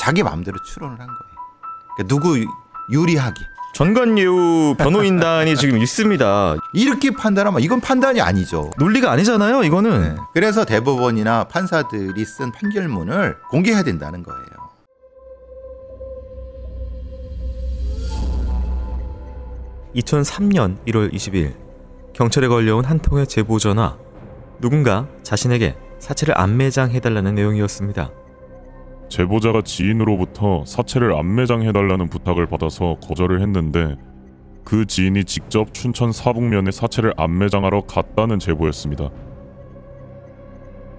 자기 마음대로 추론을 한 거예요. 그러니까 누구 유리하게. 전관예우 변호인단이 지금 있습니다. 이렇게 판단하면 이건 판단이 아니죠. 논리가 아니잖아요, 이거는. 네. 그래서 대법원이나 판사들이 쓴 판결문을 공개해야 된다는 거예요. (2003년 1월 22일) 경찰에 걸려온 한 통의 제보 전화. 누군가 자신에게 사체를 안매장해달라는 내용이었습니다. 제보자가 지인으로부터 사체를 안매장해달라는 부탁을 받아서 거절을 했는데 그 지인이 직접 춘천 사북면에 사체를 안매장하러 갔다는 제보였습니다.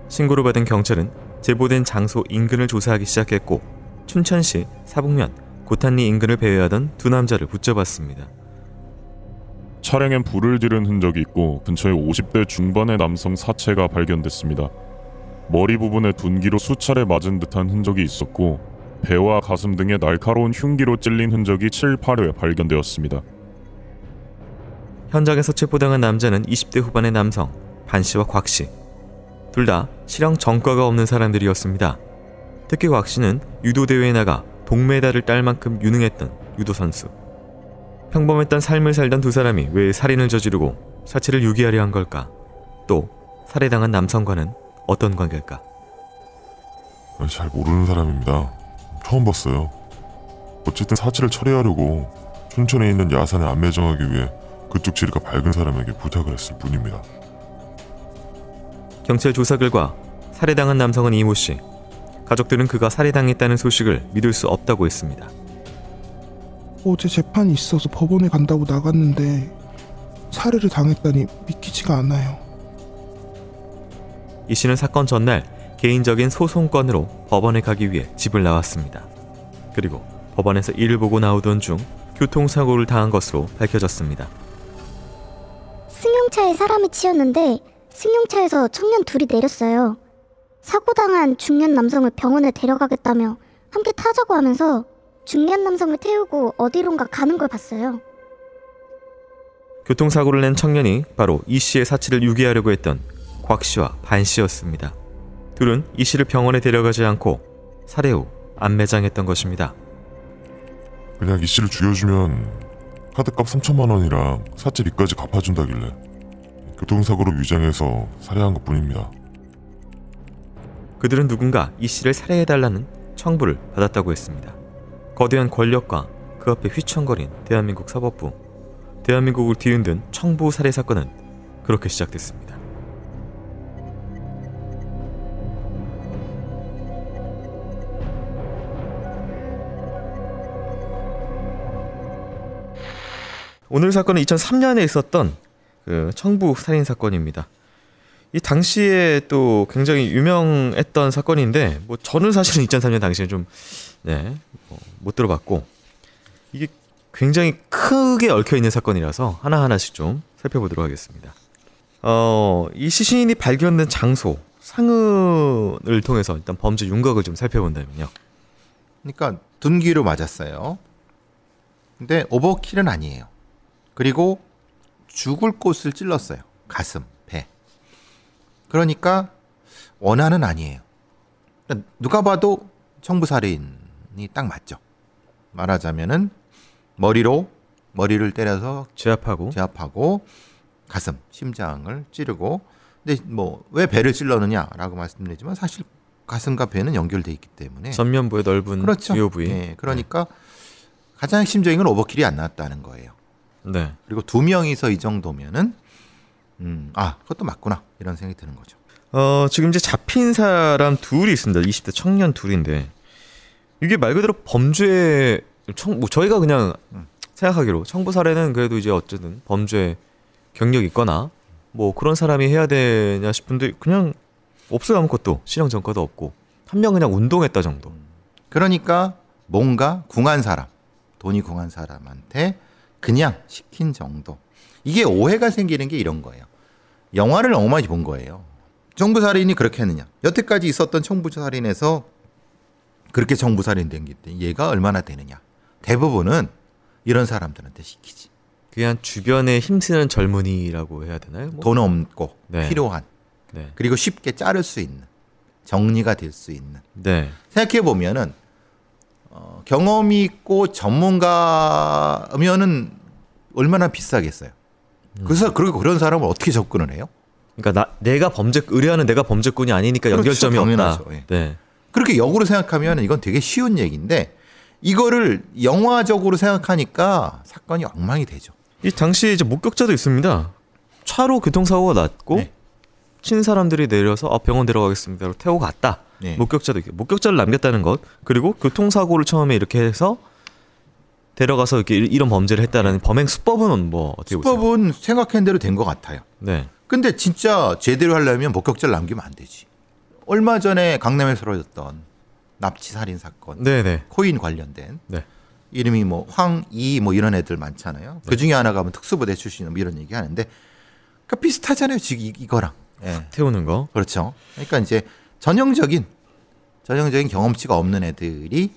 신고를 받은 경찰은 제보된 장소 인근을 조사하기 시작했고 춘천시 사북면 고탄리 인근을 배회하던 두 남자를 붙잡았습니다. 차량엔 불을 지른 흔적이 있고 근처에 50대 중반의 남성 사체가 발견됐습니다. 머리 부분에 둔기로 수차례 맞은 듯한 흔적이 있었고 배와 가슴 등에 날카로운 흉기로 찔린 흔적이 7, 8회 발견되었습니다. 현장에서 체포당한 남자는 20대 후반의 남성 반씨와 곽씨. 둘 다 실형 전과가 없는 사람들이었습니다. 특히 곽씨는 유도대회에 나가 동메달을 딸 만큼 유능했던 유도선수. 평범했던 삶을 살던 두 사람이 왜 살인을 저지르고 사체를 유기하려 한 걸까? 또 살해당한 남성과는 어떤 관계일까? 잘 모르는 사람입니다. 처음 봤어요. 어쨌든 사체를 처리하려고 춘천에 있는 야산에 안매장하기 위해 그쪽 지리가 밝은 사람에게 부탁을 했을 뿐입니다. 경찰 조사 결과 살해당한 남성은 이모씨. 가족들은 그가 살해당했다는 소식을 믿을 수 없다고 했습니다. 어제 재판이 있어서 법원에 간다고 나갔는데 살해를 당했다니 믿기지가 않아요. 이 씨는 사건 전날 개인적인 소송건으로 법원에 가기 위해 집을 나왔습니다. 그리고 법원에서 일을 보고 나오던 중 교통사고를 당한 것으로 밝혀졌습니다. 승용차에 사람이 치였는데 승용차에서 청년 둘이 내렸어요. 사고당한 중년 남성을 병원에 데려가겠다며 함께 타자고 하면서 중년 남성을 태우고 어디론가 가는 걸 봤어요. 교통사고를 낸 청년이 바로 이 씨의 사체를 유기하려고 했던 곽 씨와 반 씨였습니다. 둘은 이 씨를 병원에 데려가지 않고 살해 후 안매장했던 것입니다. 그냥 이 씨를 죽여주면 카드값 3천만 원이랑 사체비까지 갚아준다길래 교통사고로 위장해서 살해한 것뿐입니다. 그들은 누군가 이 씨를 살해해달라는 청부를 받았다고 했습니다. 거대한 권력과 그 앞에 휘청거린 대한민국 사법부. 대한민국을 뒤흔든 청부 살해 사건은 그렇게 시작됐습니다. 오늘 사건은 2003년에 있었던 그 청부 살인 사건입니다. 이 당시에 또 굉장히 유명했던 사건인데 뭐 저는 사실은 2003년 당시에 좀 못 들어봤고 이게 굉장히 크게 얽혀있는 사건이라서 하나하나씩 좀 살펴보도록 하겠습니다. 이 시신이 발견된 장소 상흔을 통해서 일단 범죄 윤곽을 좀 살펴본다면요. 그러니까 둔기로 맞았어요. 근데 오버킬은 아니에요. 그리고 죽을 곳을 찔렀어요. 가슴, 배. 그러니까 원한은 아니에요. 누가 봐도 청부살인이 딱 맞죠. 말하자면은 머리를 때려서 제압하고 가슴, 심장을 찌르고. 근데 뭐 왜 배를 찔렀느냐라고 말씀드리지만 사실 가슴과 배는 연결돼 있기 때문에 전면부의 넓은 그렇죠. 주요 부위. 네, 그러니까 가장 핵심적인 건 오버킬이 안 나왔다는 거예요. 네. 그리고 두 명이서 이 정도면은 그것도 맞구나 이런 생각이 드는 거죠. 지금 이제 잡힌 사람 둘이 있습니다. 20대 청년 둘인데 이게 말 그대로 범죄 뭐 저희가 그냥 생각하기로 청부 살해는 그래도 이제 어쨌든 범죄 경력이 있거나 뭐 그런 사람이 해야 되냐 싶은데 그냥 없어요. 아무것도 실형 전과도 없고 한 명 그냥 운동했다 정도. 그러니까 뭔가 궁한 사람, 돈이 궁한 사람한테 그냥 시킨 정도. 이게 오해가 생기는 게 이런 거예요. 영화를 너무 많이 본 거예요. 청부살인이 그렇게 했느냐. 여태까지 있었던 청부살인에서 그렇게 청부살인 된 게 얘가 얼마나 되느냐. 대부분은 이런 사람들한테 시키지. 그냥 주변에 힘쓰는 젊은이라고 해야 되나요? 뭐? 돈 없고 네. 필요한 그리고 쉽게 자를 수 있는 정리가 될 수 있는. 네. 생각해 보면은 경험이 있고 전문가면은 얼마나 비싸겠어요. 그래서 그런 사람을 어떻게 접근을 해요? 그러니까 의뢰하는 내가 범죄꾼이 아니니까 그렇죠, 연결점이 당연하죠. 없다. 예. 네. 그렇게 역으로 생각하면 이건 되게 쉬운 얘기인데 이거를 영화적으로 생각하니까 사건이 엉망이 되죠. 이 당시에 이제 목격자도 있습니다. 차로 교통사고가 났고 네. 친 사람들이 내려서 병원 데려가겠습니다. 태우고 갔다. 네. 목격자를 남겼다는 것. 그리고 교통사고를 처음에 이렇게 해서 데려가서 이렇게 이런 범죄를 했다는 범행 수법은 뭐 어떻게 보세요? 수법은 생각한 대로 된 것 같아요. 네. 근데 진짜 제대로 하려면 목격자를 남기면 안 되지. 얼마 전에 강남에서 벌어졌던 납치 살인 사건, 네네. 코인 관련된 네. 이름이 뭐 황이 뭐 이런 애들 많잖아요. 그 중에 하나가 뭐 특수부대 출신 뭐 이런 얘기 하는데 그러니까 비슷하잖아요. 지금 이거랑. 예. 태우는 거. 그렇죠. 그러니까 이제 전형적인 경험치가 없는 애들이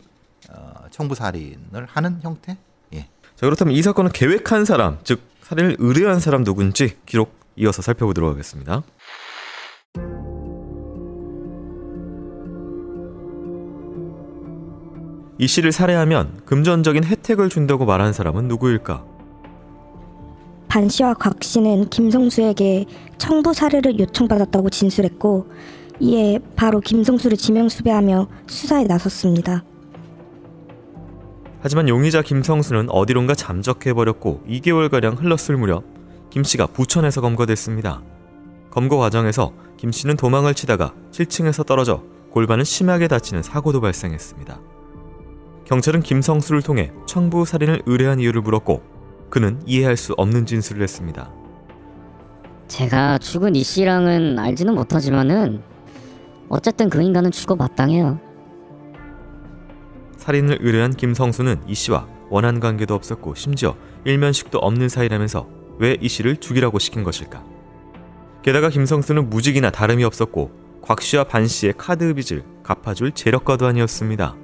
청부 살인을 하는 형태. 예. 자, 그렇다면 이 사건을 계획한 사람, 즉 살인을 의뢰한 사람 누군지 기록 이어서 살펴보도록 하겠습니다. 이 씨를 살해하면 금전적인 혜택을 준다고 말한 사람은 누구일까? 반 씨와 곽 씨는 김성수에게 청부 살해를 요청받았다고 진술했고 이에 바로 김성수를 지명수배하며 수사에 나섰습니다. 하지만 용의자 김성수는 어디론가 잠적해버렸고 2개월가량 흘렀을 무렵 김 씨가 부천에서 검거됐습니다. 검거 과정에서 김 씨는 도망을 치다가 7층에서 떨어져 골반을 심하게 다치는 사고도 발생했습니다. 경찰은 김성수를 통해 청부 살인을 의뢰한 이유를 물었고 그는 이해할 수 없는 진술을 했습니다. 제가 죽은 이 씨랑은 알지는 못하지만은 어쨌든 그 인간은 죽어 마땅해요. 살인을 의뢰한 김성수는 이 씨와 원한 관계도 없었고 심지어 일면식도 없는 사이라면서 왜 이 씨를 죽이라고 시킨 것일까? 게다가 김성수는 무직이나 다름이 없었고 곽 씨와 반 씨의 카드 빚을 갚아줄 재력가도 아니었습니다.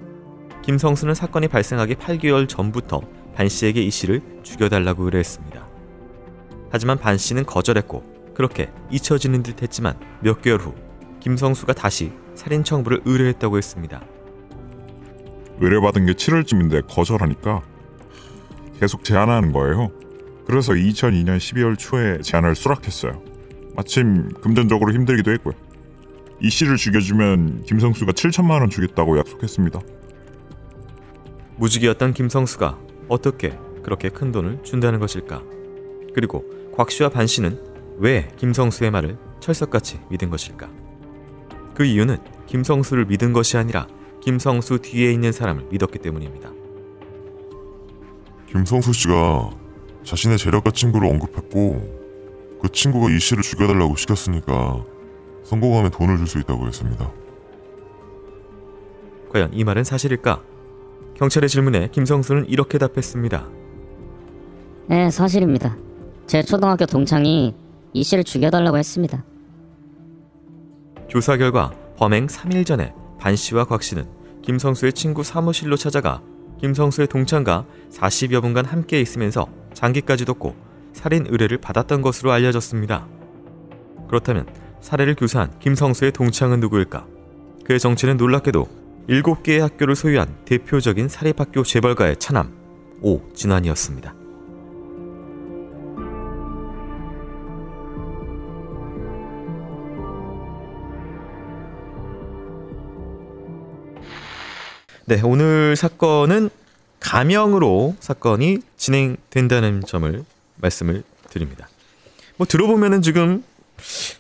김성수는 사건이 발생하기 8개월 전부터 반 씨에게 이 씨를 죽여달라고 의뢰했습니다. 하지만 반 씨는 거절했고 그렇게 잊혀지는 듯 했지만 몇 개월 후 김성수가 다시 살인 청부를 의뢰했다고 했습니다. 의뢰받은 게 7월쯤인데 거절하니까 계속 제안하는 거예요. 그래서 2002년 12월 초에 제안을 수락했어요. 마침 금전적으로 힘들기도 했고요. 이 씨를 죽여주면 김성수가 7천만 원 주겠다고 약속했습니다. 무직이었던 김성수가 어떻게 그렇게 큰 돈을 준다는 것일까? 그리고 곽 씨와 반 씨는 왜 김성수의 말을 철석같이 믿은 것일까? 그 이유는 김성수를 믿은 것이 아니라 김성수 뒤에 있는 사람을 믿었기 때문입니다. 김성수 씨가 자신의 재력가 친구를 언급했고 그 친구가 이 씨를 죽여달라고 시켰으니까 성공하면 돈을 줄 수 있다고 했습니다. 과연 이 말은 사실일까? 경찰의 질문에 김성수는 이렇게 답했습니다. 네, 사실입니다. 제 초등학교 동창이 이 씨를 죽여달라고 했습니다. 조사 결과 범행 3일 전에 반 씨와 곽 씨는 김성수의 친구 사무실로 찾아가 김성수의 동창과 40여 분간 함께 있으면서 장기까지 뒀고 살인 의뢰를 받았던 것으로 알려졌습니다. 그렇다면 살해를 교사한 김성수의 동창은 누구일까? 그의 정체는 놀랍게도 7개의 학교를 소유한 대표적인 사립학교 재벌가의 차남 오진환이었습니다. 네, 오늘 사건은 가명으로 사건이 진행된다는 점을 말씀을 드립니다. 뭐 들어보면은 지금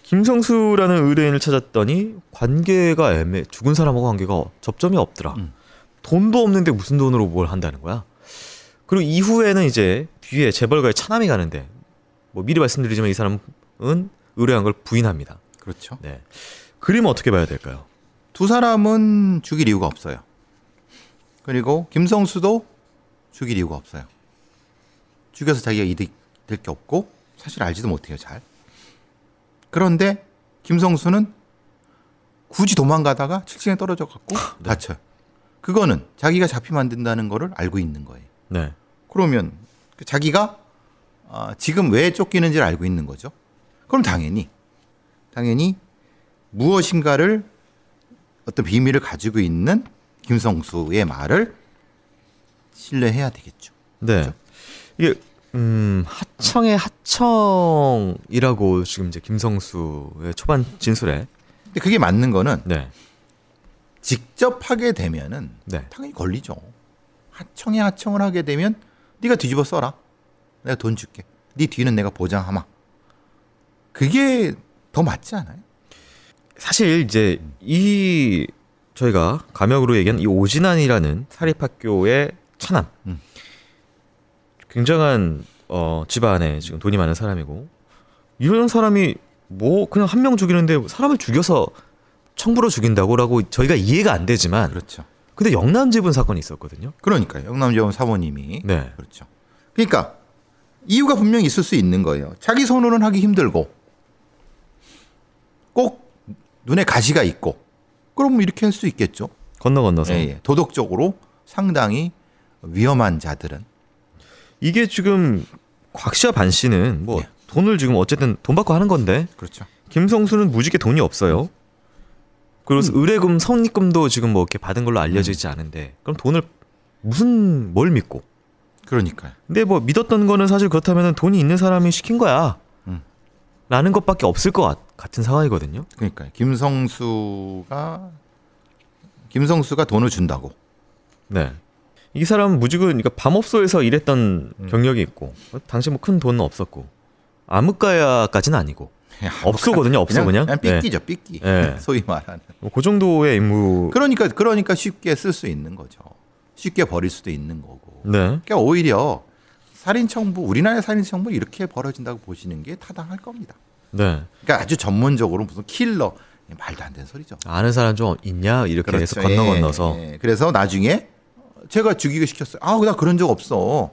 김성수라는 의뢰인을 찾았더니 관계가 죽은 사람하고 관계가 접점이 없더라. 돈도 없는데 무슨 돈으로 뭘 한다는 거야. 그리고 이후에는 이제 뒤에 재벌가의 차남이 가는데 뭐 미리 말씀드리지만 이 사람은 의뢰한 걸 부인합니다. 그렇죠. 네. 그림 어떻게 봐야 될까요? 두 사람은 죽일 이유가 없어요. 그리고 김성수도 죽일 이유가 없어요. 죽여서 자기가 이득 될 게 없고 사실 알지도 못해요, 잘. 그런데 김성수는 굳이 도망가다가 7층에 떨어져 갖고 네. 다쳐요. 그거는 자기가 잡히면 안 된다는 거를 알고 있는 거예요. 네. 그러면 자기가 지금 왜 쫓기는지를 알고 있는 거죠. 그럼 당연히 무엇인가를 어떤 비밀을 가지고 있는 김성수의 말을 신뢰해야 되겠죠. 네. 그렇죠? 이게 하청의 하청이라고 지금 이제 김성수의 초반 진술에. 근데 그게 맞는 거는 네. 직접 하게 되면은 네. 당연히 걸리죠. 하청에 하청을 하게 되면 네가 뒤집어 써라. 내가 돈 줄게. 네 뒤는 내가 보장하마. 그게 더 맞지 않아요? 사실 이제 이 저희가 가명으로 얘기한 이 오진환이라는 사립학교의 차남. 굉장한 집안에 지금 돈이 많은 사람이고 이런 사람이 뭐 그냥 한 명 죽이는데 사람을 죽여서 청부로 죽인다고라고 저희가 이해가 안 되지만 그렇죠. 근데 영남지분 사건이 있었거든요. 그러니까요. 영남지원 사모님이 네. 그렇죠. 그러니까 이유가 분명히 있을 수 있는 거예요. 자기 손으로는 하기 힘들고 꼭 눈에 가시가 있고 그럼 이렇게 할 수 있겠죠. 건너서. 예. 도덕적으로 상당히 위험한 자들은 이게 지금 곽 씨와 반 씨는 뭐 예. 돈을 지금 어쨌든 돈 받고 하는 건데 그렇죠. 김성수는 무지개 돈이 없어요. 그래서 의뢰금, 성립금도 지금 뭐 이렇게 받은 걸로 알려지지 않은데 그럼 돈을 뭘 믿고? 그러니까요. 근데 뭐 믿었던 거는 사실 그렇다면 돈이 있는 사람이 시킨 거야. 라는 것밖에 없을 것 같은 상황이거든요. 그러니까요. 김성수가 돈을 준다고. 네. 이 사람은 무직은 그러니까 밤업소에서 일했던 경력이 있고 당시 뭐 큰 돈은 없었고 암흑가야까지는 아니고 업소거든요. 업소 그냥 삐끼죠. 삐끼. 네. 소위 말하는. 그 정도의 임무. 그러니까 쉽게 쓸 수 있는 거죠. 쉽게 버릴 수도 있는 거고. 네. 그러니까 오히려 우리나라의 살인청부 이렇게 벌어진다고 보시는 게 타당할 겁니다. 네. 그러니까 아주 전문적으로 무슨 킬러 말도 안 되는 소리죠. 아는 사람 좀 있냐 이렇게 그렇죠. 해서 건너서. 예. 그래서 나중에 제가 죽이게 시켰어요. 나 그런 적 없어.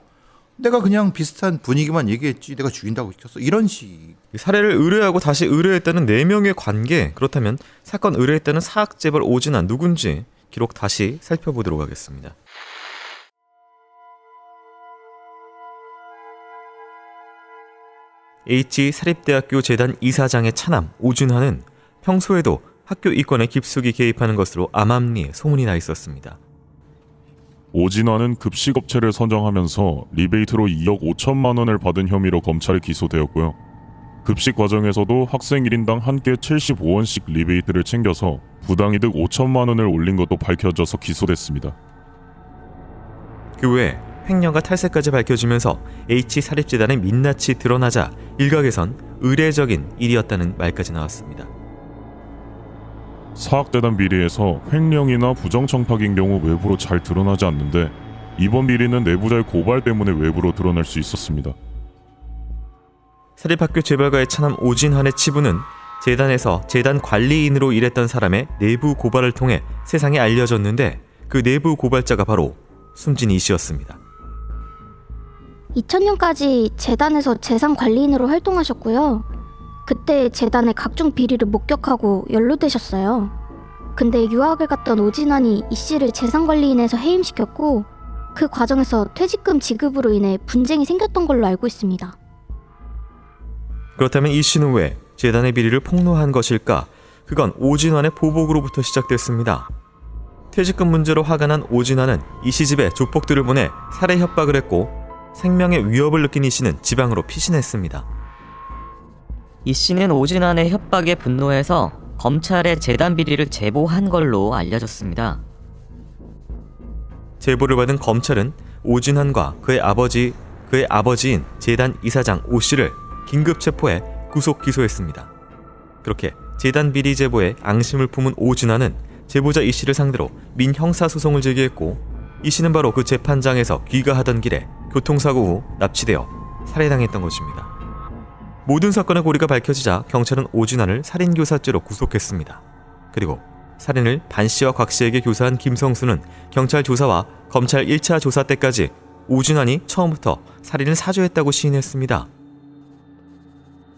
내가 그냥 비슷한 분위기만 얘기했지. 내가 죽인다고 시켰어. 이런 식. 사례를 의뢰하고 다시 의뢰했다는 4명의 관계. 그렇다면 사건 의뢰했다는 사학재벌 오진환 누군지 기록 다시 살펴보도록 하겠습니다. H사립대학교 재단 이사장의 차남 오진환은 평소에도 학교 이권에 깊숙이 개입하는 것으로 암암리에 소문이 나 있었습니다. 오진환은 급식업체를 선정하면서 리베이트로 2억 5천만 원을 받은 혐의로 검찰에 기소되었고요. 급식 과정에서도 학생 1인당 한 끼 75원씩 리베이트를 챙겨서 부당이득 5천만 원을 올린 것도 밝혀져서 기소됐습니다. 그 외에 횡령과 탈세까지 밝혀지면서 H사립재단의 민낯이 드러나자 일각에선 의례적인 일이었다는 말까지 나왔습니다. 사학재단 비리에서 횡령이나 부정청탁인 경우 외부로 잘 드러나지 않는데 이번 비리는 내부자의 고발 때문에 외부로 드러날 수 있었습니다. 사립학교 재벌가의 차남 오진환의 치부는 재단에서 재단 관리인으로 일했던 사람의 내부 고발을 통해 세상에 알려졌는데 그 내부 고발자가 바로 숨진 이 씨였습니다. 2000년까지 재단에서 재산관리인으로 활동하셨고요. 그때 재단의 각종 비리를 목격하고 연루되셨어요. 근데 유학을 갔던 오진환이 이 씨를 재산관리인에서 해임시켰고 그 과정에서 퇴직금 지급으로 인해 분쟁이 생겼던 걸로 알고 있습니다. 그렇다면 이 씨는 왜 재단의 비리를 폭로한 것일까? 그건 오진환의 보복으로부터 시작됐습니다. 퇴직금 문제로 화가 난 오진환은 이 씨 집에 조폭들을 보내 살해 협박을 했고 생명의 위협을 느낀 이 씨는 지방으로 피신했습니다. 이 씨는 오진환의 협박에 분노해서 검찰에 재단 비리를 제보한 걸로 알려졌습니다. 제보를 받은 검찰은 오진환과 그의 아버지인 재단 이사장 오 씨를 긴급 체포해 구속 기소했습니다. 그렇게 재단 비리 제보에 앙심을 품은 오진환은 제보자 이 씨를 상대로 민형사소송을 제기했고 이 씨는 바로 그 재판장에서 귀가하던 길에 교통사고 후 납치되어 살해당했던 것입니다. 모든 사건의 고리가 밝혀지자 경찰은 오진환을 살인교사죄로 구속했습니다. 그리고 살인을 반 씨와 곽 씨에게 교사한 김성수는 경찰 조사와 검찰 1차 조사 때까지 오진환이 처음부터 살인을 사주했다고 시인했습니다.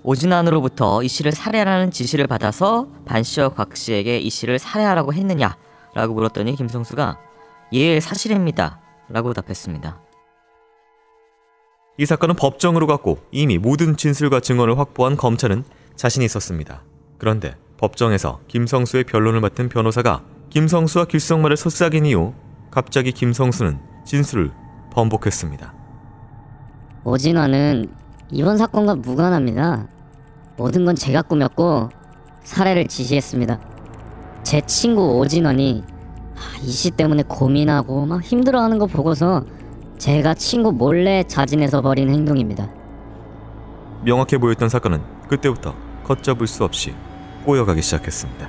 오진환으로부터 이 씨를 살해하라는 지시를 받아서 반 씨와 곽 씨에게 이 씨를 살해하라고 했느냐? 라고 물었더니 김성수가 예, 사실입니다. 라고 답했습니다. 이 사건은 법정으로 갔고 이미 모든 진술과 증언을 확보한 검찰은 자신이 있었습니다. 그런데 법정에서 김성수의 변론을 맡은 변호사가 김성수와 귓속말을 속삭인 이후 갑자기 김성수는 진술을 번복했습니다. 오진화는 이번 사건과 무관합니다. 모든 건 제가 꾸몄고 살해를 지시했습니다. 제 친구 오진원이 이씨 때문에 고민하고 막 힘들어하는 거 보고서 제가 친구 몰래 자진해서 벌인 행동입니다. 명확해 보였던 사건은 그때부터 걷잡을 수 없이 꼬여가기 시작했습니다.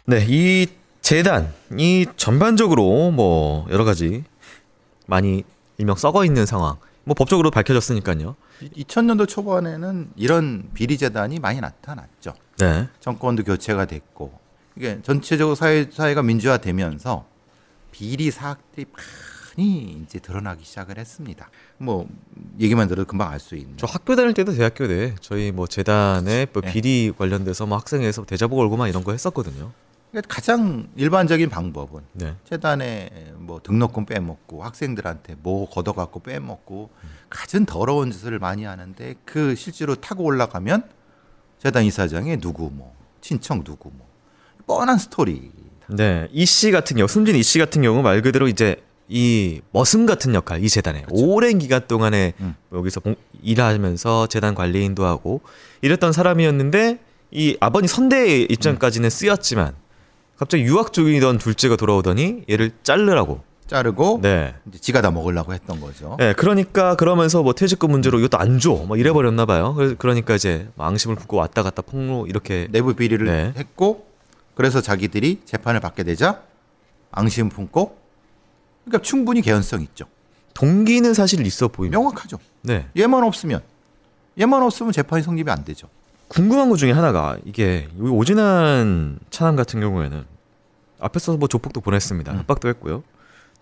네, 이 재단이 전반적으로 뭐 여러 가지 많이 일명 썩어 있는 상황, 뭐 법적으로 밝혀졌으니까요. 2000년도 초반에는 이런 비리 재단이 많이 나타났죠. 네. 정권도 교체가 됐고 이게 전체적으로 사회가 민주화되면서 비리 사학들이 많이 이제 드러나기 시작을 했습니다. 뭐 얘기만 들어도 금방 알 수 있는. 저 학교 다닐 때도 대학교 때 저희 뭐 재단에 뭐 비리 관련돼서 뭐 학생회에서 대자보 걸고 막 이런 거 했었거든요. 가장 일반적인 방법은 네. 재단에 뭐 등록금 빼먹고 학생들한테 뭐 걷어갖고 빼먹고 가진 더러운 짓을 많이 하는데 그 실제로 타고 올라가면 재단 이사장이 누구 뭐 친척 누구 뭐 뻔한 스토리. 네, 이 씨 같은 경우 숨진 이 씨 같은 경우 말 그대로 이제 이 머슴 같은 역할 이 재단에 그렇죠. 오랜 기간 동안에 여기서 일하면서 재단 관리인도 하고 이랬던 사람이었는데 이 아버님 선대의 입장까지는 쓰였지만 갑자기 유학 중이던 둘째가 돌아오더니 얘를 자르고 네. 이제 지가 다 먹으려고 했던 거죠. 네, 그러니까 그러면서 뭐 퇴직금 문제로 이것도 안 줘, 뭐 이래 버렸나 봐요. 그러니까 이제 앙심을 품고 왔다 갔다 폭로 이렇게 내부 비리를 네. 했고 그래서 자기들이 재판을 받게 되자 앙심 품고 그러니까 충분히 개연성 있죠. 동기는 사실 있어 보입니다. 명확하죠. 네. 얘만 없으면 재판이 성립이 안 되죠. 궁금한 것 중에 하나가 이게 오진환 차남 같은 경우에는 앞에서 뭐 조폭도 보냈습니다. 협박도 했고요.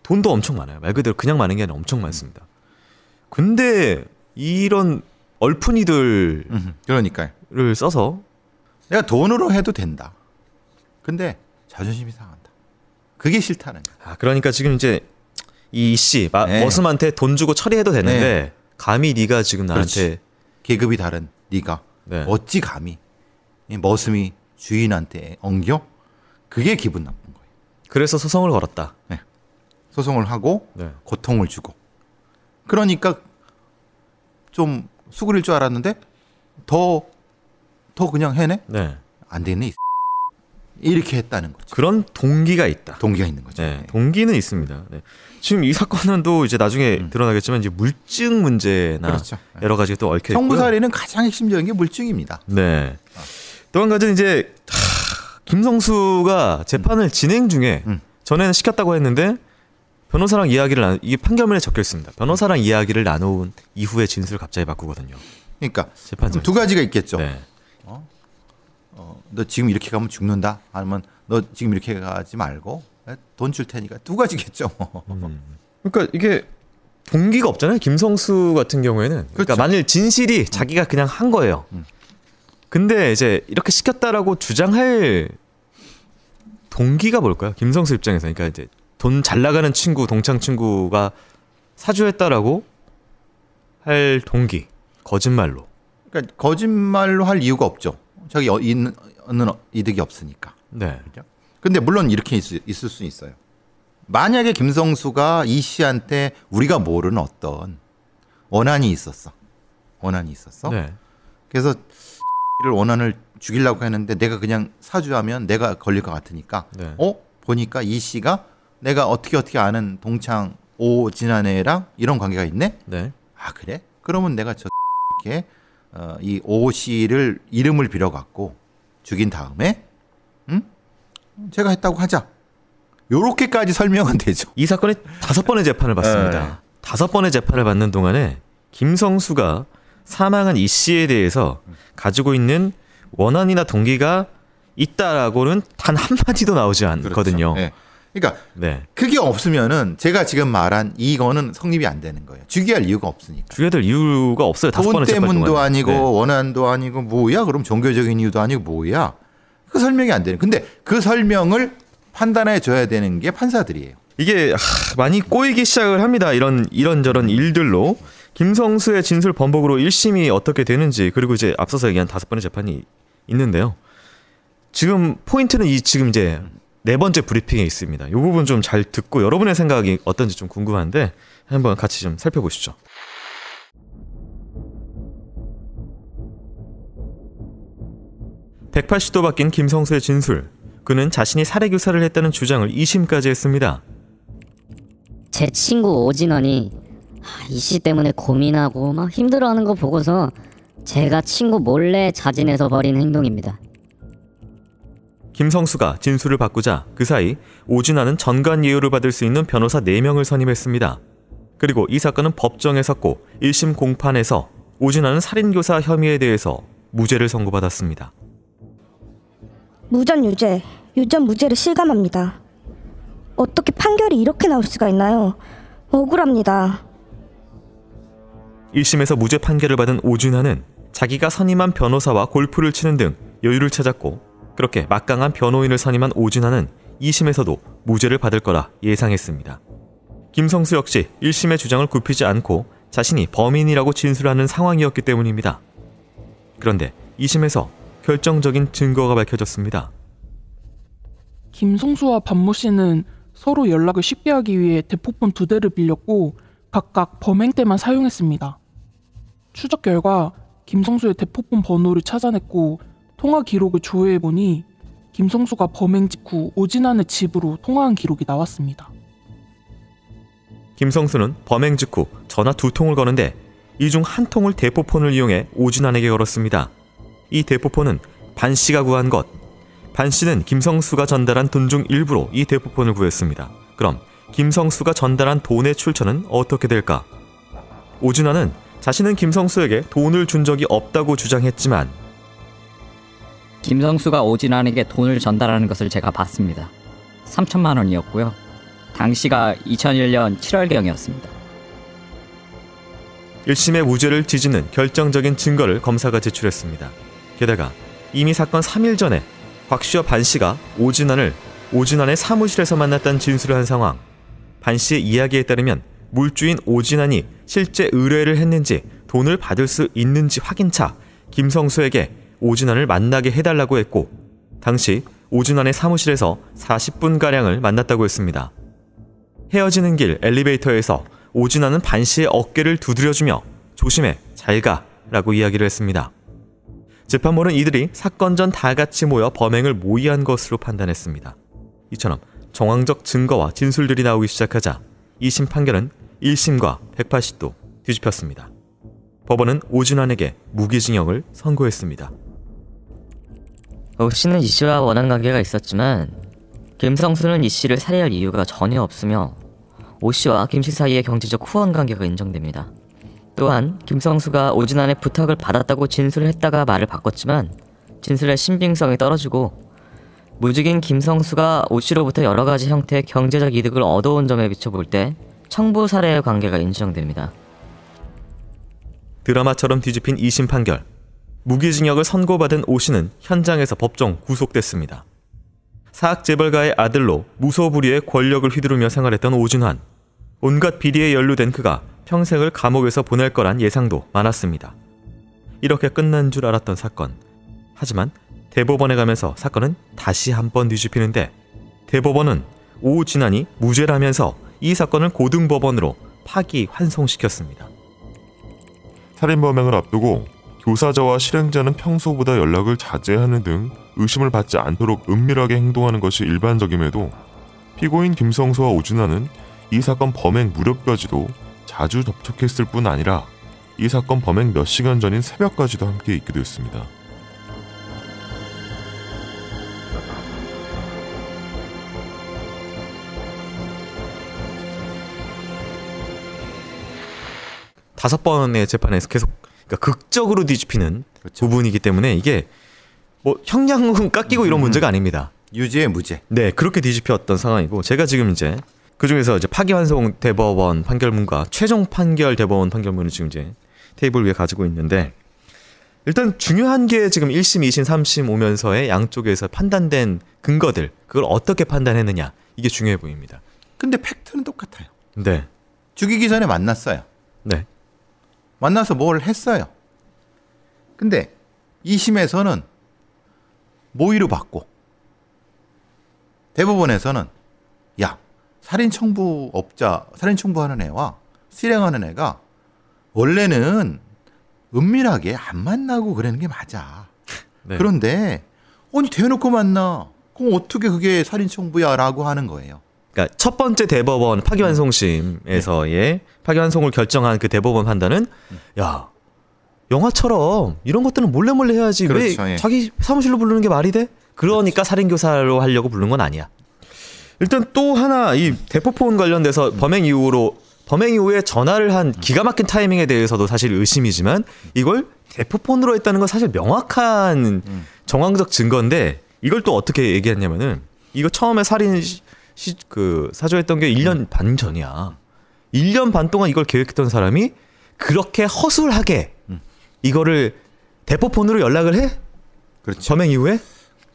돈도 엄청 많아요. 말 그대로 그냥 많은 게 아니라 엄청 많습니다. 근데 이런 얼푼이들을 그러니까요. 써서 내가 돈으로 해도 된다. 근데 자존심이 상한다. 그게 싫다는 거야. 그러니까 지금 이제 이 씨 머슴한테 돈 주고 처리해도 되는데 감히 네가 지금 나한테 그렇지. 계급이 다른 네가 어찌 감히 이 머슴이 주인한테 엉겨? 그게 기분 나쁜 거예요. 그래서 소송을 걸었다. 네. 소송을 하고 고통을 주고. 그러니까 좀 수그릴 줄 알았는데 더 그냥 해내? 네. 안 되네. 이렇게 했다는 거죠. 그런 동기가 있다. 동기가 있는 거죠. 네. 동기는 있습니다. 네. 지금 이 사건은 또 이제 나중에 드러나겠지만 이제 물증 문제나 그렇죠. 여러 가지가 또 얽혀 있고요. 청부살인은 가장 핵심적인 게 물증입니다. 네. 또 한 가지는 이제 김성수가 재판을 진행 중에 전에는 시켰다고 했는데 변호사랑 이야기를 이게 판결문에 적혀 있습니다. 변호사랑 이야기를 나눈 이후에 진술을 갑자기 바꾸거든요. 그러니까 두 가지가 있겠죠. 네. 너 지금 이렇게 가면 죽는다. 아니면 너 지금 이렇게 가지 말고 돈 줄 테니까 두 가지겠죠. 그러니까 이게 동기가 없잖아요. 김성수 같은 경우에는. 그러니까 그렇죠. 만일 진실이 자기가 그냥 한 거예요. 근데 이제 이렇게 시켰다라고 주장할 동기가 뭘까요? 김성수 입장에서. 그러니까 이제 돈 잘 나가는 친구, 동창 친구가 사주했다라고 할 동기. 거짓말로. 그러니까 거짓말로 할 이유가 없죠. 저기 있는 이득이 없으니까. 네. 그렇죠? 근데 물론 이렇게 있을 수 있어요. 만약에 김성수가 이 씨한테 우리가 모르는 어떤 원한이 있었어. 네. 그래서 를 원한을 죽이려고 했는데 내가 그냥 사주하면 내가 걸릴 것 같으니까 보니까 이 씨가 내가 어떻게 아는 동창 오진환애랑 이런 관계가 있네? 네. 아 그래? 그러면 내가 저 이렇게 이 오 씨를 이름을 빌어갖고 죽인 다음에 제가 했다고 하자. 요렇게까지 설명은 되죠. 이 사건이 5번의 재판을 받습니다. 5번의 재판을 받는 동안에 김성수가 사망한 이 씨에 대해서 가지고 있는 원한이나 동기가 있다라고는 단 한마디도 나오지 않거든요. 그렇죠. 네. 그러니까 그게 없으면은 제가 지금 말한 이거는 성립이 안 되는 거예요. 죽여야 할 이유가 없으니까. 죽여야 될 이유가 없어요. 돈 때문도 아니고 원한도 아니고 뭐야? 그럼 종교적인 이유도 아니고 뭐야? 그 설명이 안 되는. 근데 그 설명을 판단해 줘야 되는 게 판사들이에요. 이게 많이 꼬이기 시작을 합니다. 이런저런 일들로. 김성수의 진술 번복으로 1심이 어떻게 되는지, 그리고 이제 앞서서 얘기한 5번의 재판이 있는데요. 지금 포인트는 지금 이제 4번째 브리핑에 있습니다. 이 부분 좀 잘 듣고 여러분의 생각이 어떤지 좀 궁금한데 한번 같이 좀 살펴보시죠. (180도) 바뀐 김성수의 진술. 그는 자신이 살해교사를 했다는 주장을 2심까지 했습니다. 제 친구 오진원이 이씨 때문에 고민하고 막 힘들어하는 거 보고서 제가 친구 몰래 자진해서 벌인 행동입니다. 김성수가 진술을 바꾸자 그 사이 오진아는 전관 예우를 받을 수 있는 변호사 4명을 선임했습니다. 그리고 이 사건은 법정에 섰고 1심 공판에서 오진아는 살인교사 혐의에 대해서 무죄를 선고받았습니다. 무전 유죄, 유전 무죄를 실감합니다. 어떻게 판결이 이렇게 나올 수가 있나요? 억울합니다. 1심에서 무죄 판결을 받은 오진아는 자기가 선임한 변호사와 골프를 치는 등 여유를 찾았고, 그렇게 막강한 변호인을 선임한 오진아는 2심에서도 무죄를 받을 거라 예상했습니다. 김성수 역시 1심의 주장을 굽히지 않고 자신이 범인이라고 진술하는 상황이었기 때문입니다. 그런데 2심에서 결정적인 증거가 밝혀졌습니다. 김성수와 반모 씨는 서로 연락을 쉽게 하기 위해 대포폰 2대를 빌렸고 각각 범행 때만 사용했습니다. 추적 결과 김성수의 대포폰 번호를 찾아냈고 통화 기록을 조회해보니 김성수가 범행 직후 오진환의 집으로 통화한 기록이 나왔습니다. 김성수는 범행 직후 전화 2통을 거는데 이 중 한 통을 대포폰을 이용해 오진환에게 걸었습니다. 이 대포폰은 반 씨가 구한 것. 반 씨는 김성수가 전달한 돈 중 일부로 이 대포폰을 구했습니다. 그럼 김성수가 전달한 돈의 출처는 어떻게 될까? 오진환은 자신은 김성수에게 돈을 준 적이 없다고 주장했지만 김성수가 오진환에게 돈을 전달하는 것을 제가 봤습니다. 3천만 원이었고요. 당시가 2001년 7월경이었습니다. 1심의 무죄를 뒤집는 결정적인 증거를 검사가 제출했습니다. 게다가 이미 사건 3일 전에 곽 씨와 반 씨가 오진환의 사무실에서 만났다는 진술을 한 상황. 반 씨의 이야기에 따르면 물주인 오진환이 실제 의뢰를 했는지 돈을 받을 수 있는지 확인차 김성수에게 오진환을 만나게 해달라고 했고, 당시 오진환의 사무실에서 40분가량을 만났다고 했습니다. 헤어지는 길 엘리베이터에서 오진환은 반 씨의 어깨를 두드려주며 조심해, 잘 가 라고 이야기를 했습니다. 재판부는 이들이 사건 전 다 같이 모여 범행을 모의한 것으로 판단했습니다. 이처럼 정황적 증거와 진술들이 나오기 시작하자 2심 판결은 1심과 180도 뒤집혔습니다. 법원은 오진환에게 무기징역을 선고했습니다. 오 씨는 이 씨와 원한 관계가 있었지만 김성수는 이 씨를 살해할 이유가 전혀 없으며 오 씨와 김 씨 사이의 경제적 후원 관계가 인정됩니다. 또한 김성수가 오진환의 부탁을 받았다고 진술을 했다가 말을 바꿨지만 진술의 신빙성이 떨어지고 무직인 김성수가 오 씨로부터 여러 가지 형태의 경제적 이득을 얻어온 점에 비춰볼 때 청부 살해의 관계가 인정됩니다. 드라마처럼 뒤집힌 2심 판결. 무기징역을 선고받은 오 씨는 현장에서 법정 구속됐습니다. 사학재벌가의 아들로 무소불위의 권력을 휘두르며 생활했던 오진환. 온갖 비리에 연루된 그가 평생을 감옥에서 보낼 거란 예상도 많았습니다. 이렇게 끝난 줄 알았던 사건. 하지만 대법원에 가면서 사건은 다시 한번 뒤집히는데 대법원은 오진환이 무죄라면서 이 사건을 고등법원으로 파기환송시켰습니다. 살인범행을 앞두고 교사자와 실행자는 평소보다 연락을 자제하는 등 의심을 받지 않도록 은밀하게 행동하는 것이 일반적임에도 피고인 김성수와 오진환은 이 사건 범행 무렵까지도 자주 접촉했을 뿐 아니라 이 사건 범행 몇 시간 전인 새벽까지도 함께 있기도 했습니다. 다섯 번의 재판에서 계속 극적으로 뒤집히는 부분이기 때문에 이게 뭐 형량은 깎이고 이런 문제가 아닙니다. 유죄 무죄. 네, 그렇게 뒤집혔던 상황이고 제가 지금 이제 그 중에서 이제 파기환송 대법원 판결문과 최종 판결 대법원 판결문을 지금 이제 테이블 위에 가지고 있는데 일단 중요한 게 지금 1심, 2심, 3심 오면서의 양쪽에서 판단된 근거들 그걸 어떻게 판단했느냐 이게 중요해 보입니다. 근데 팩트는 똑같아요. 네. 죽이기 전에 만났어요. 네. 만나서 뭘 했어요. 근데 2심에서는 모의로 받고 대법원에서는 야, 살인 청부하는 애와 실행하는 애가 원래는 은밀하게 안 만나고 그러는 게 맞아. 네. 그런데 아니 대놓고 만나. 그럼 어떻게 그게 살인 청부야라고 하는 거예요. 그러니까 첫 번째 대법원 파기환송심에서의 파기환송을 결정한 그 대법원 판단은 야, 영화처럼 이런 것들은 몰래 해야지. 그렇죠, 왜 예. 자기 사무실로 부르는 게 말이 돼? 그러니까 살인교사로 하려고 부른 건 아니야. 일단 또 하나 이 대포폰 관련돼서 범행 이후에 전화를 한 기가 막힌 타이밍에 대해서도 사실 의심이지만 이걸 대포폰으로 했다는 건 사실 명확한 정황적 증거인데 이걸 또 어떻게 얘기했냐면은 이거 처음에 살인 사주했던 게 1년 반 전이야. 1년 반 동안 이걸 계획했던 사람이 그렇게 허술하게 이거를 대포폰으로 연락을 해? 그렇죠. 범행 이후에?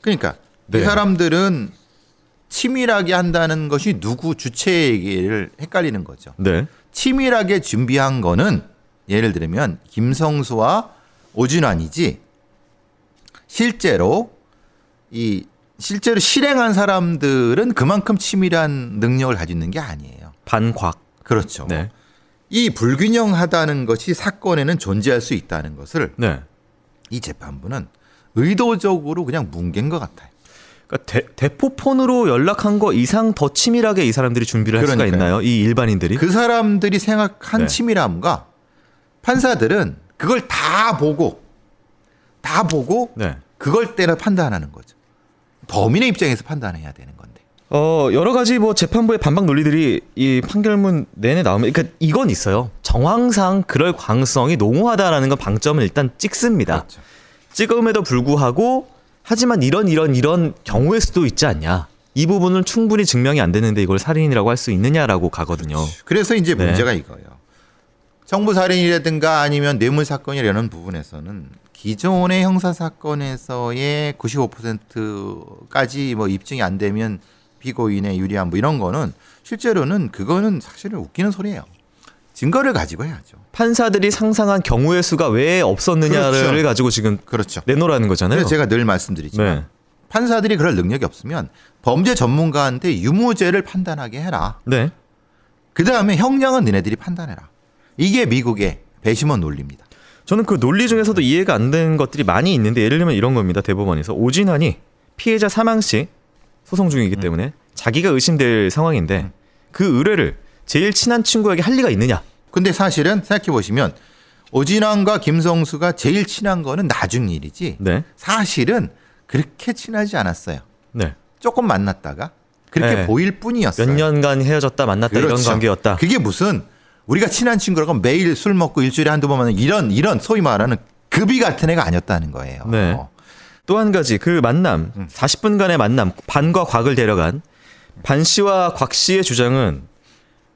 그러니까 네. 이 사람들은 치밀하게 한다는 것이 누구 주체에게를 헷갈리는 거죠. 네. 치밀하게 준비한 거는 예를 들면 김성수와 오진환이지 실제로 실행한 사람들은 그만큼 치밀한 능력을 가지고 있는 게 아니에요. 반곽. 그렇죠. 네. 이 불균형하다는 것이 사건에는 존재할 수 있다는 것을 네. 이 재판부는 의도적으로 그냥 뭉갠 것 같아요. 그러니까 대포폰으로 연락한 거 이상 더 치밀하게 이 사람들이 준비를 할 수가 있나요? 이 일반인들이? 그 사람들이 생각한 네. 치밀함과 판사들은 그걸 다 보고 네. 그걸 때려 판단하는 거죠. 범인의 입장에서 판단해야 되는 건데. 여러 가지 뭐 재판부의 반박 논리들이 이 판결문 내내 나오면, 그러니까 이건 있어요. 정황상 그럴 가능성이 농후하다라는 건 방점을 일단 찍습니다. 그렇죠. 찍음에도 불구하고 하지만 이런 경우일 수도 있지 않냐. 이 부분은 충분히 증명이 안 되는데 이걸 살인이라고 할 수 있느냐라고 가거든요. 그래서 이제 네. 문제가 이거예요. 청부살인이라든가 아니면 뇌물사건이라는 부분에서는 기존의 형사사건에서의 95%까지 뭐 입증이 안 되면 피고인의 유리함 뭐 이런 거는 실제로는 그거는 사실은 웃기는 소리예요. 증거를 가지고 해야죠. 판사들이 상상한 경우의 수가 왜 없었느냐를 그렇죠. 가지고 지금 그렇죠. 내놓으라는 거잖아요. 그래서 제가 늘 말씀드리지만 네. 판사들이 그럴 능력이 없으면 범죄 전문가한테 유무죄를 판단하게 해라. 네. 그다음에 형량은 너네들이 판단해라. 이게 미국의 배심원 논리입니다. 저는 그 논리 중에서도 이해가 안 되는 것들이 많이 있는데 예를 들면 이런 겁니다. 대법원에서 오진환이 피해자 사망 시 소송 중이기 때문에 자기가 의심될 상황인데 그 의뢰를 제일 친한 친구에게 할 리가 있느냐. 근데 사실은 생각해 보시면 오진환과 김성수가 제일 친한 거는 나중 일이지. 네. 사실은 그렇게 친하지 않았어요. 네. 조금 만났다가 그렇게 네. 보일 뿐이었어요. 몇 년간 헤어졌다 만났다 그렇죠. 이런 관계였다. 그게 무슨 우리가 친한 친구라고 매일 술 먹고 일주일에 한두 번 만나는 이런 소위 말하는 급이 같은 애가 아니었다는 거예요. 네. 또 한 가지 그 만남 40분간의 만남 반과 곽을 데려간 반 씨와 곽 씨의 주장은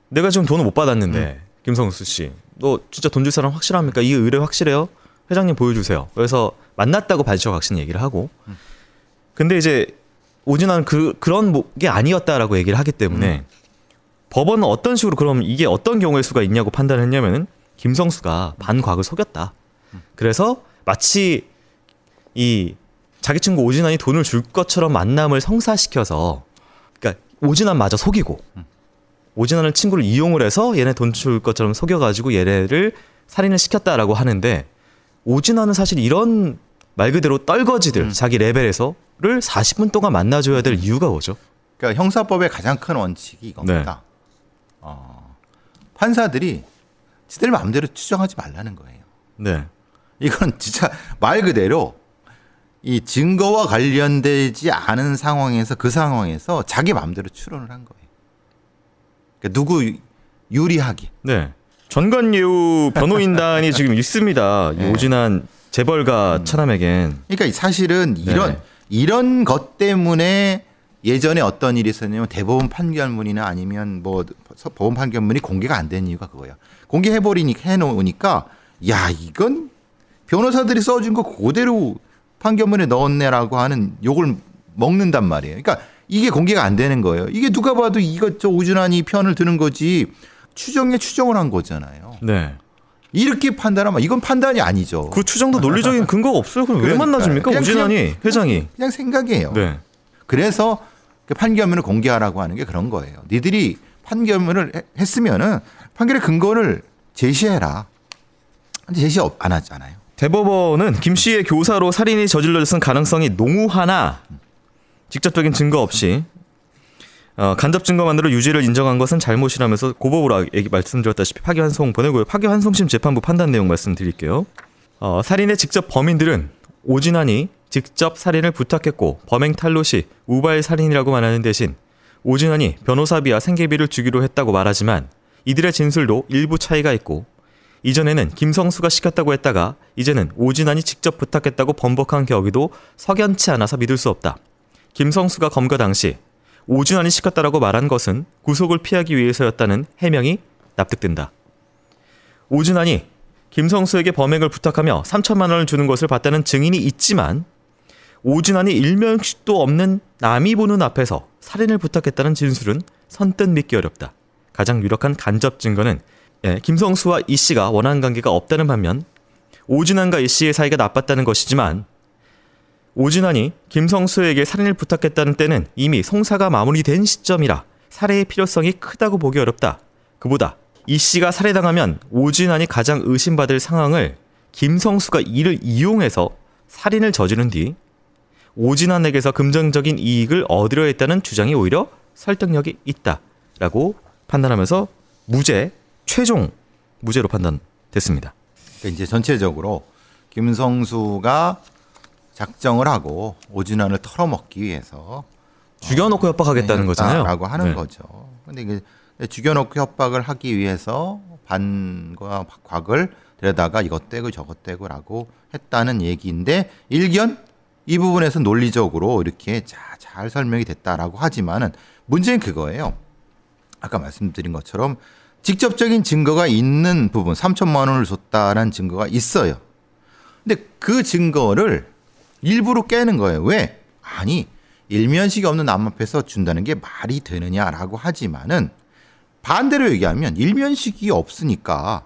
내가 지금 돈을 못 받았는데 김성수 씨 너 진짜 돈 줄 사람 확실합니까? 이 의뢰 확실해요? 회장님 보여주세요. 그래서 만났다고 반 씨와 곽 씨는 얘기를 하고 근데 이제 오진환은 그런 게 아니었다라고 얘기를 하기 때문에 법원은 어떤 식으로 그럼 이게 어떤 경우의 수가 있냐고 판단했냐면은 김성수가 반곽을 속였다. 그래서 마치 이 자기 친구 오진환이 돈을 줄 것처럼 만남을 성사시켜서 그러니까 오진환마저 속이고 오진환을 친구를 이용을 해서 얘네 돈 줄 것처럼 속여가지고 얘네를 살인을 시켰다라고 하는데 오진환은 사실 이런 말 그대로 떨거지들 자기 레벨에서를 40분 동안 만나줘야 될 이유가 뭐죠? 그러니까 형사법의 가장 큰 원칙이 이겁니다. 판사들이 지들 마음대로 추정하지 말라는 거예요. 네. 이건 진짜 말 그대로 이 증거와 관련되지 않은 상황에서 그 상황에서 자기 마음대로 추론을 한 거예요. 그러니까 누구 유리하게. 네. 전관예우 변호인단이 지금 있습니다. 네. 오진환 재벌가 차남에겐. 그러니까 사실은 이런 것 때문에 예전에 어떤 일이 있었냐면 대법원 판결문이나 아니면 뭐 법원 판결문이 공개가 안 된 이유가 그거예요. 해놓으니까 야 이건 변호사들이 써준 거 그대로 판결문에 넣었네라고 하는 욕을 먹는단 말이에요. 그러니까 이게 공개가 안 되는 거예요. 이게 누가 봐도 이거 오진환이 편을 드는 거지 추정에 추정을 한 거잖아요. 네. 이렇게 판단하면 이건 판단이 아니죠. 그 추정도 논리적인 근거가 없어요. 그럼 왜 만나줍니까? 오진환이 회장이. 그냥 생각이에요. 네. 그래서 판결문을 공개하라고 하는 게 그런 거예요. 니들이 판결문을 했으면은 판결의 근거를 제시해라. 근데 제시 안 하잖아요. 대법원은 김 씨의 교사로 살인이 저질러졌을 가능성이 농후하나 직접적인 증거 없이 간접 증거만으로 유죄를 인정한 것은 잘못이라면서 고법으로 말씀드렸다시피 파기환송 보내고요. 파기환송심 재판부 판단 내용 말씀드릴게요. 살인의 직접 범인들은 오진환이 직접 살인을 부탁했고 범행 탄로 시 우발 살인이라고 말하는 대신 오진환이 변호사비와 생계비를 주기로 했다고 말하지만 이들의 진술도 일부 차이가 있고 이전에는 김성수가 시켰다고 했다가 이제는 오진환이 직접 부탁했다고 번복한 격이도 석연치 않아서 믿을 수 없다. 김성수가 검거 당시 오진환이 시켰다라고 말한 것은 구속을 피하기 위해서였다는 해명이 납득된다. 오진환이 김성수에게 범행을 부탁하며 3천만 원을 주는 것을 봤다는 증인이 있지만 오진환이 일면식도 없는 남이 보는 앞에서 살인을 부탁했다는 진술은 선뜻 믿기 어렵다. 가장 유력한 간접 증거는 김성수와 이 씨가 원한 관계가 없다는 반면 오진환과 이 씨의 사이가 나빴다는 것이지만 오진환이 김성수에게 살인을 부탁했다는 때는 이미 송사가 마무리된 시점이라 살해의 필요성이 크다고 보기 어렵다. 그보다 이 씨가 살해당하면 오진환이 가장 의심받을 상황을 김성수가 이를 이용해서 살인을 저지른 뒤 오진환에게서 금전적인 이익을 얻으려 했다는 주장이 오히려 설득력이 있다라고 판단하면서 최종 무죄로 판단됐습니다. 그러니까 이제 전체적으로 김성수가 작정을 하고 오진환을 털어먹기 위해서 죽여놓고 협박하겠다는 거잖아요. 라고 하는 거죠. 근데 이게 죽여놓고 협박을 하기 위해서 반과 곽을 데려다가 이것 떼고 저것 떼고라고 했다는 얘기인데 일견 이 부분에서 논리적으로 이렇게 잘 설명이 됐다라고 하지만은 문제는 그거예요. 아까 말씀드린 것처럼 직접적인 증거가 있는 부분 3천만 원을 줬다라는 증거가 있어요. 근데 그 증거를 일부러 깨는 거예요. 왜? 아니 일면식이 없는 남 앞에서 준다는 게 말이 되느냐라고 하지만은 반대로 얘기하면 일면식이 없으니까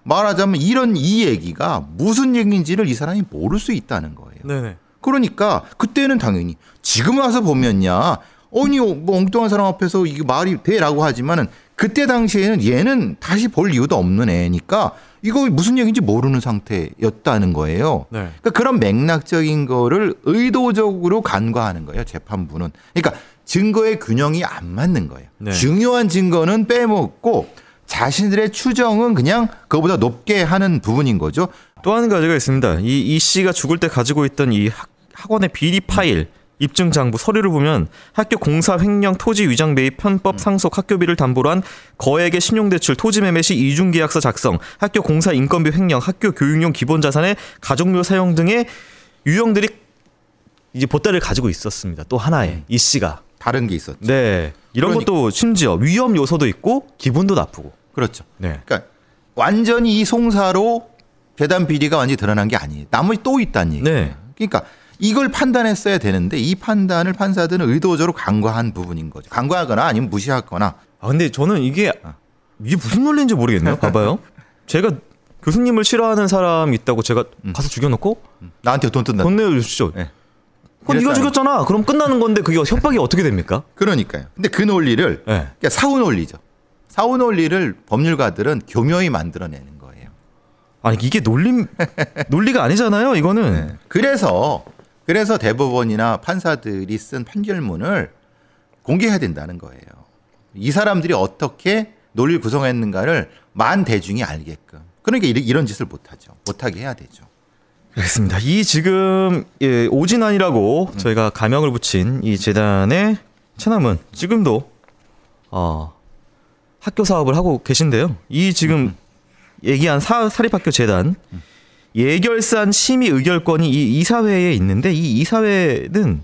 말하자면 이 얘기가 무슨 얘기인지를 이 사람이 모를 수 있다는 거예요. 네네. 그러니까 그때는 당연히 지금 와서 보면야 아니 뭐 엉뚱한 사람 앞에서 이게 말이 돼라고 하지만은 그때 당시에는 얘는 다시 볼 이유도 없는 애니까 이거 무슨 얘기인지 모르는 상태였다는 거예요. 네. 그러니까 그런 맥락적인 거를 의도적으로 간과하는 거예요. 재판부는. 그러니까 증거의 균형이 안 맞는 거예요. 네. 중요한 증거는 빼먹고 자신들의 추정은 그냥 그거보다 높게 하는 부분인 거죠. 또 한 가지가 있습니다. 이 씨가 죽을 때 가지고 있던 이 학원의 비리 파일, 입증 장부 서류를 보면 학교 공사 횡령 토지 위장 매입 편법 상속 학교비를 담보로 한 거액의 신용대출 토지 매매 시 이중계약서 작성 학교 공사 인건비 횡령 학교 교육용 기본 자산의 가족묘 사용 등의 유형들이 이제 보따리를 가지고 있었습니다. 또 하나의 이 씨가 다른 게 있었죠. 네, 이런 것도 심지어 위험 요소도 있고 기분도 나쁘고. 그렇죠. 네. 그러니까 완전히 이 송사로 배당 비리가 완전히 드러난 게 아니에요. 나머지 또 있다는 얘기예요. 네. 그러니까 이걸 판단했어야 되는데 이 판단을 판사들은 의도적으로 간과한 부분인 거죠. 간과하거나 아니면 무시하거나. 근데 저는 이게 무슨 논리인지 모르겠네요. 봐봐요. 제가 교수님을 싫어하는 사람이 있다고 제가 가서 죽여놓고 나한테 돈 뜬다. 돈 내주시죠. 네. 그건 네가 죽였잖아. 그럼 끝나는 건데 그게 협박이 어떻게 됩니까? 그러니까요. 근데 그 논리를 그러니까 사후 논리죠. 사후 논리를 법률가들은 교묘히 만들어내는 거예요. 아니 이게 논리가 아니잖아요. 이거는. 네. 그래서 대법원이나 판사들이 쓴 판결문을 공개해야 된다는 거예요. 이 사람들이 어떻게 논리를 구성했는가를 만 대중이 알게끔. 그러니까 이런 짓을 못하죠. 못하게 해야 되죠. 그렇습니다. 이 지금 오진환이라고 저희가 가명을 붙인 이 재단의 최남은 지금도 학교 사업을 하고 계신데요. 이 지금 얘기한 사립학교 재단 예결산 심의 의결권이 이 이사회에 있는데 이 이사회는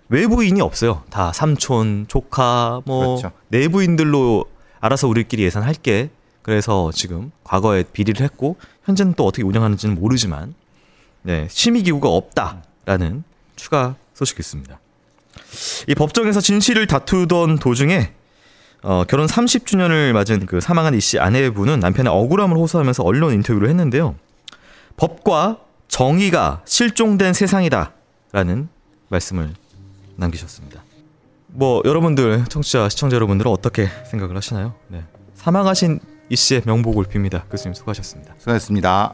외부인이 없어요. 다 삼촌, 조카, 그렇죠. 내부인들로 알아서 우리끼리 예산할게. 그래서 지금 과거에 비리를 했고 현재는 또 어떻게 운영하는지는 모르지만 심의기구가 없다라는 추가 소식이 있습니다. 이 법정에서 진실을 다투던 도중에 결혼 30주년을 맞은 그 사망한 이 씨 아내분은 남편의 억울함을 호소하면서 언론 인터뷰를 했는데요. 법과 정의가 실종된 세상이다라는 말씀을 남기셨습니다. 뭐 여러분들 청취자 시청자 여러분들은 어떻게 생각을 하시나요? 네. 사망하신 이 씨의 명복을 빕니다. 교수님 수고하셨습니다. 수고하셨습니다.